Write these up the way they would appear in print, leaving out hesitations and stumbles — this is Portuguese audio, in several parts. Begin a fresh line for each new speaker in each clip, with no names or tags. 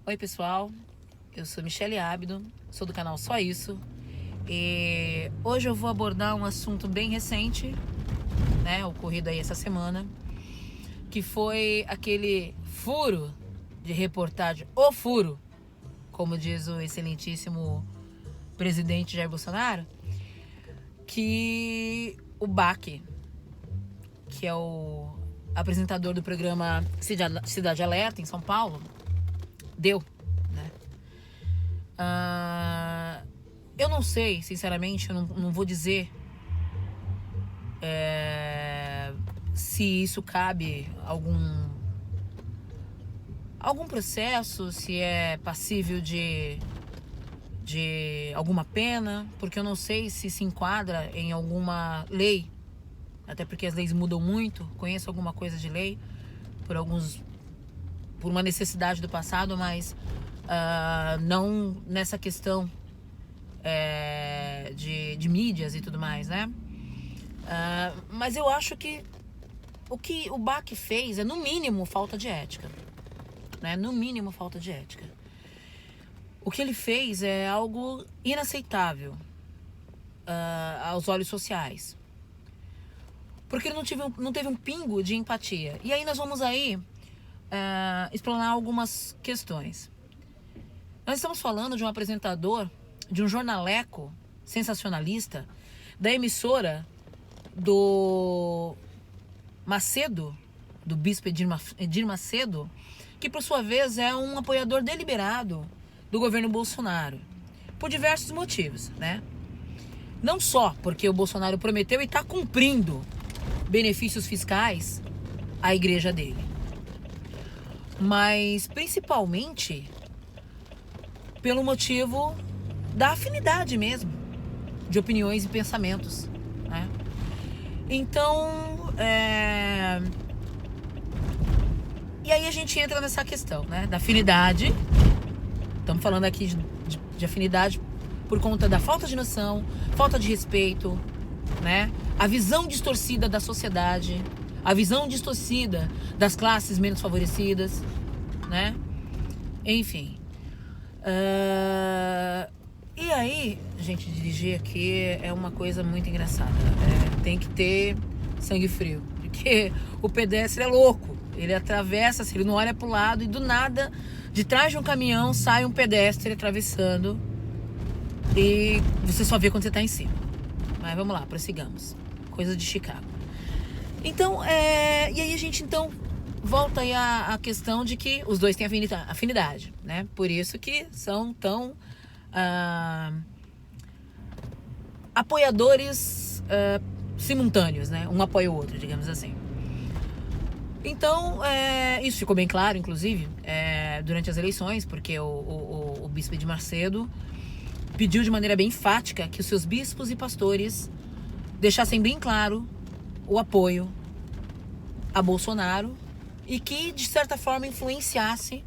Oi pessoal, eu sou Michele Abdo, sou do canal Só Isso e hoje eu vou abordar um assunto bem recente, né, ocorrido aí essa semana, que foi aquele furo de reportagem, o furo, como diz o excelentíssimo presidente Jair Bolsonaro, que o Bac, que é o apresentador do programa Cidade Alerta em São Paulo, deu, né? Eu não sei, sinceramente, eu não vou dizer se isso cabe algum processo, se é passível de alguma pena, porque eu não sei se enquadra em alguma lei, até porque as leis mudam muito. Conheço alguma coisa de lei por uma necessidade do passado, mas não nessa questão de mídias e tudo mais, né? Mas eu acho que o que o Bac fez é, no mínimo, falta de ética, né? No mínimo, falta de ética. O que ele fez é algo inaceitável aos olhos sociais, porque ele não teve um pingo de empatia. E aí nós vamos aí explanar algumas questões. Nós estamos falando de um apresentador, de um jornaleco sensacionalista, da emissora do Macedo, do bispo Edir Macedo, que por sua vez é um apoiador deliberado do governo Bolsonaro, por diversos motivos, né? Não só porque o Bolsonaro prometeu e está cumprindo benefícios fiscais à igreja dele, mas principalmente pelo motivo da afinidade mesmo, de opiniões e pensamentos, né? Então, e aí a gente entra nessa questão, né, da afinidade. Estamos falando aqui de afinidade por conta da falta de noção, falta de respeito, né? A visão distorcida da sociedade, a visão distorcida das classes menos favorecidas, né? Enfim. E aí, gente, dirigir aqui é uma coisa muito engraçada. Tem que ter sangue frio, porque o pedestre é louco. Ele atravessa, ele não olha pro lado e do nada, de trás de um caminhão, sai um pedestre atravessando e você só vê quando você tá em cima. Mas vamos lá, prossigamos. Coisa de Chicago. Então, e aí a gente então volta aí à questão de que os dois têm afinidade, né? Por isso que são tão apoiadores simultâneos, né? Um apoia o outro, digamos assim. Então, isso ficou bem claro, inclusive, durante as eleições, porque o bispo Edir Macedo pediu de maneira bem enfática que os seus bispos e pastores deixassem bem claro o apoio a Bolsonaro e que, de certa forma, influenciassem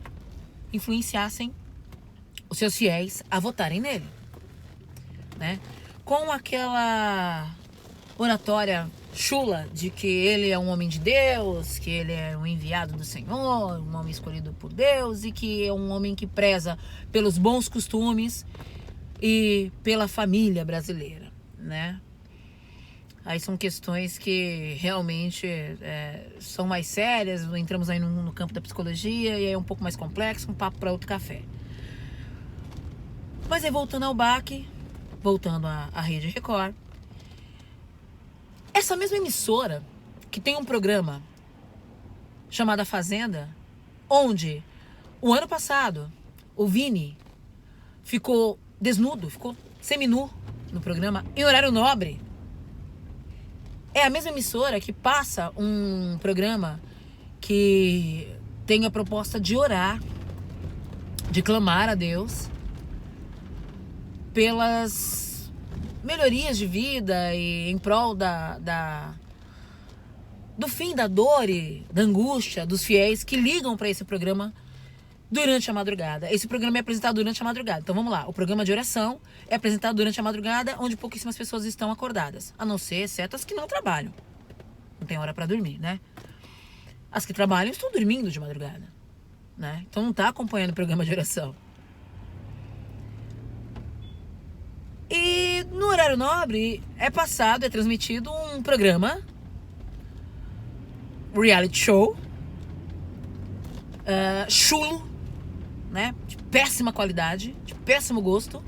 os seus fiéis a votarem nele, né? Com aquela oratória chula de que ele é um homem de Deus, que ele é um enviado do Senhor, um homem escolhido por Deus e que é um homem que preza pelos bons costumes e pela família brasileira, né? Aí são questões que realmente são mais sérias, entramos aí no campo da psicologia e é um pouco mais complexo, um papo para outro café. Mas aí voltando ao Bac, voltando à Rede Record, essa mesma emissora que tem um programa chamado A Fazenda, onde o ano passado o Vini ficou desnudo, ficou seminu no programa em horário nobre, é a mesma emissora que passa um programa que tem a proposta de orar, de clamar a Deus pelas melhorias de vida e em prol do fim da dor e da angústia dos fiéis que ligam para esse programa durante a madrugada. Esse programa é apresentado durante a madrugada. Então vamos lá, o programa de oração é apresentado durante a madrugada, onde pouquíssimas pessoas estão acordadas, a não ser, exceto as que não trabalham. Não tem hora para dormir, né? As que trabalham estão dormindo de madrugada. né? Então não tá acompanhando o programa de oração. E no horário nobre é transmitido um programa, reality show, chulo, né? De péssima qualidade, de péssimo gosto.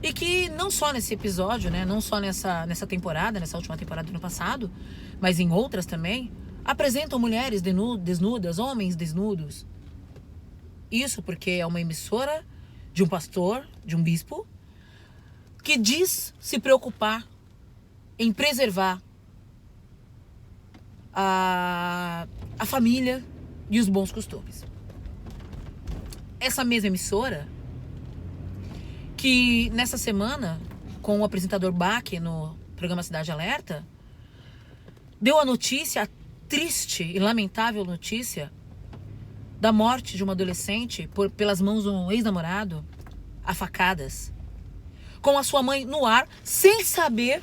E que não só nesse episódio, né? Não só nessa temporada, nessa última temporada do ano passado, mas em outras também, apresentam mulheres desnudas, homens desnudos. Isso porque é uma emissora de um pastor, de um bispo, que diz se preocupar em preservar a família e os bons costumes. Essa mesma emissora, que nessa semana, com o apresentador Bach no programa Cidade Alerta, deu a notícia, a triste e lamentável notícia da morte de uma adolescente pelas mãos de um ex-namorado, a facadas, com a sua mãe no ar, sem saber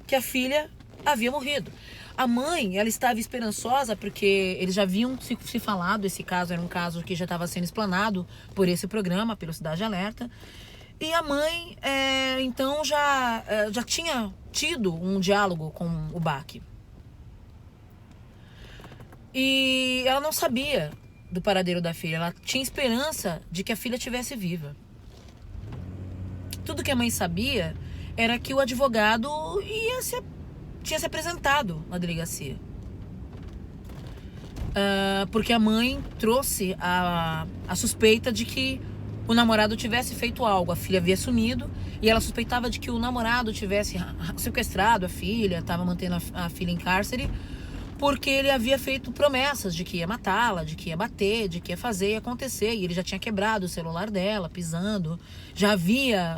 que a filha havia morrido. A mãe, ela estava esperançosa porque eles já haviam se falado, esse caso era um caso que já estava sendo explanado por esse programa, pelo Cidade Alerta. E a mãe, então, já tinha tido um diálogo com o Bach. E ela não sabia do paradeiro da filha. Ela tinha esperança de que a filha estivesse viva. Tudo que a mãe sabia era que o advogado tinha se apresentado na delegacia. Porque a mãe trouxe a suspeita de que o namorado tivesse feito algo. A filha havia sumido e ela suspeitava de que o namorado tivesse sequestrado a filha, estava mantendo a filha em cárcere, porque ele havia feito promessas de que ia matá-la, de que ia bater, de que ia fazer e acontecer. E ele já tinha quebrado o celular dela, pisando, já havia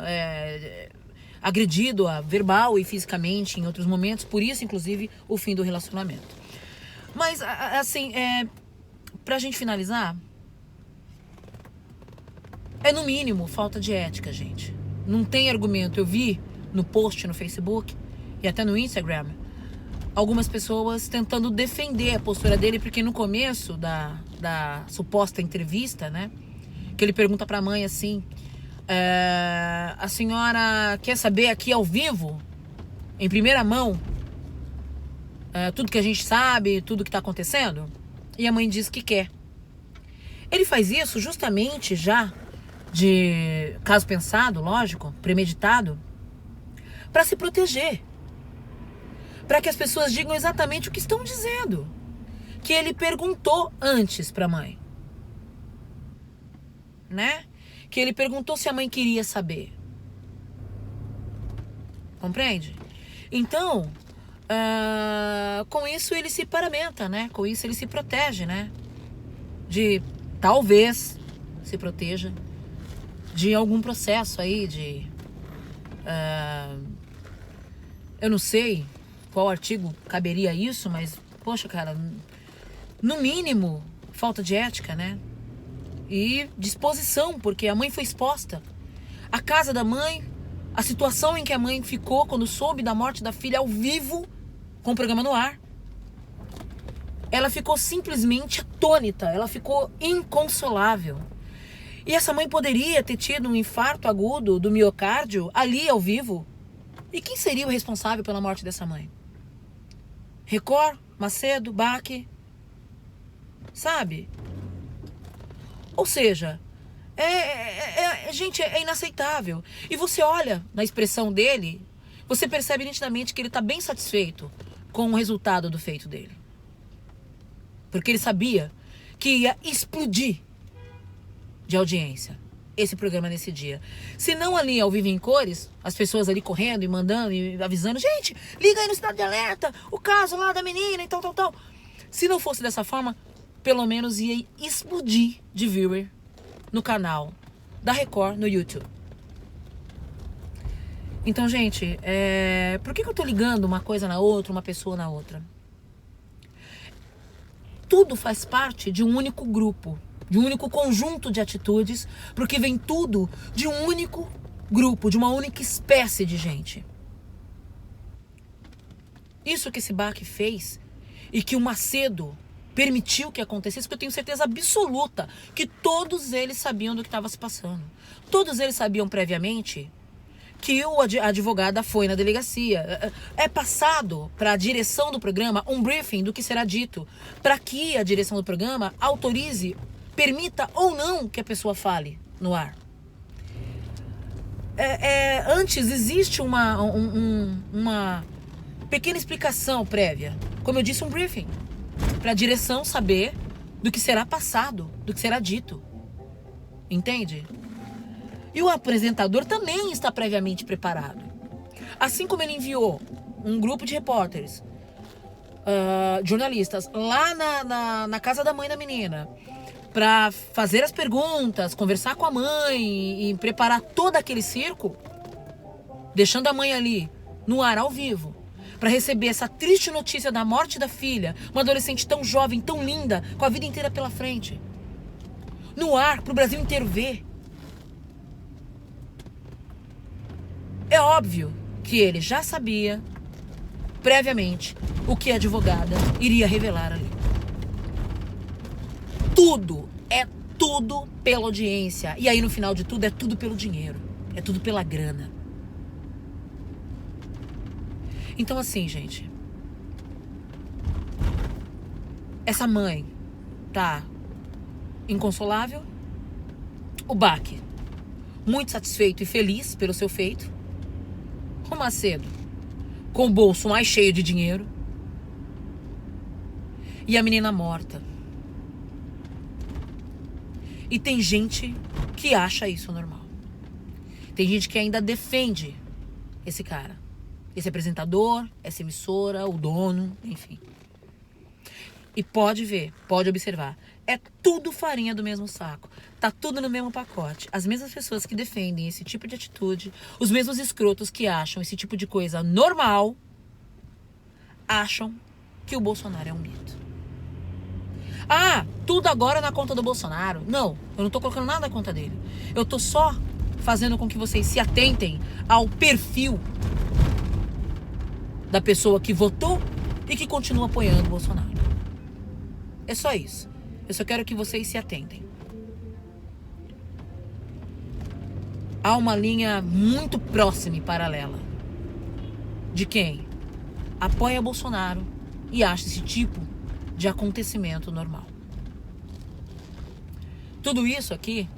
agredido-a verbal e fisicamente em outros momentos, por isso, inclusive, o fim do relacionamento. Mas, assim, pra gente finalizar, é no mínimo falta de ética, gente. Não tem argumento. Eu vi no post no Facebook e até no Instagram algumas pessoas tentando defender a postura dele, porque no começo da suposta entrevista, né, que ele pergunta pra mãe assim, a senhora quer saber aqui ao vivo, em primeira mão, tudo que a gente sabe, tudo que tá acontecendo? E a mãe diz que quer. Ele faz isso justamente já de caso pensado, lógico, premeditado, para se proteger. Para que as pessoas digam exatamente o que estão dizendo. Que ele perguntou antes para a mãe. Né? Que ele perguntou se a mãe queria saber. Compreende? Então, com isso ele se paramenta, né? Com isso ele se protege, né? De, talvez, se proteja de algum processo aí de... eu não sei qual artigo caberia isso, mas, poxa, cara, no mínimo, falta de ética, né? E disposição, porque a mãe foi exposta. A casa da mãe, a situação em que a mãe ficou quando soube da morte da filha ao vivo, com o programa no ar. Ela ficou simplesmente atônita, ela ficou inconsolável. E essa mãe poderia ter tido um infarto agudo do miocárdio ali ao vivo. E quem seria o responsável pela morte dessa mãe? Record, Macedo, Bach, sabe? Ou seja, gente, é inaceitável. E você olha na expressão dele, você percebe nitidamente que ele está bem satisfeito com o resultado do feito dele. Porque ele sabia que ia explodir de audiência esse programa nesse dia. Se não ali ao vivo em cores, as pessoas ali correndo e mandando e avisando, gente, liga aí no Cidade de Alerta, o caso lá da menina e tal. Se não fosse dessa forma, pelo menos ia explodir de viewer no canal da Record no YouTube. Então, gente, por que eu tô ligando uma coisa na outra, uma pessoa na outra? Tudo faz parte de um único grupo, de um único conjunto de atitudes, porque vem tudo de um único grupo, de uma única espécie de gente. Isso que esse Bach fez e que o Macedo permitiu que acontecesse, porque eu tenho certeza absoluta que todos eles sabiam do que estava se passando. Todos eles sabiam previamente que a advogada foi na delegacia. É passado para a direção do programa um briefing do que será dito, para que a direção do programa autorize, permita ou não que a pessoa fale no ar. Antes existe uma pequena explicação prévia. Como eu disse, um briefing, para a direção saber do que será passado, do que será dito. Entende? E o apresentador também está previamente preparado. Assim como ele enviou um grupo de repórteres, jornalistas, lá na casa da mãe da menina, para fazer as perguntas, conversar com a mãe e preparar todo aquele circo, deixando a mãe ali, no ar, ao vivo, para receber essa triste notícia da morte da filha, uma adolescente tão jovem, tão linda, com a vida inteira pela frente. No ar, para o Brasil inteiro ver. É óbvio que ele já sabia, previamente, o que a advogada iria revelar ali. Tudo pela audiência. E aí, no final de tudo, é tudo pelo dinheiro. É tudo pela grana. Então, assim, gente, essa mãe tá inconsolável. O Bach, muito satisfeito e feliz pelo seu feito. O Macedo, com o bolso mais cheio de dinheiro. E a menina morta. E tem gente que acha isso normal. Tem gente que ainda defende esse cara. Esse apresentador, essa emissora, o dono, enfim. E pode ver, pode observar. É tudo farinha do mesmo saco. Tá tudo no mesmo pacote. As mesmas pessoas que defendem esse tipo de atitude, os mesmos escrotos que acham esse tipo de coisa normal, acham que o Bolsonaro é um mito. Ah, tudo agora na conta do Bolsonaro. Não, eu não tô colocando nada na conta dele. Eu tô só fazendo com que vocês se atentem ao perfil da pessoa que votou e que continua apoiando o Bolsonaro. É só isso. Eu só quero que vocês se atentem. Há uma linha muito próxima e paralela de quem apoia Bolsonaro e acha esse tipo de acontecimento normal. Tudo isso aqui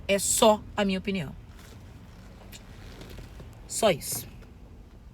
é só a minha opinião. Só isso.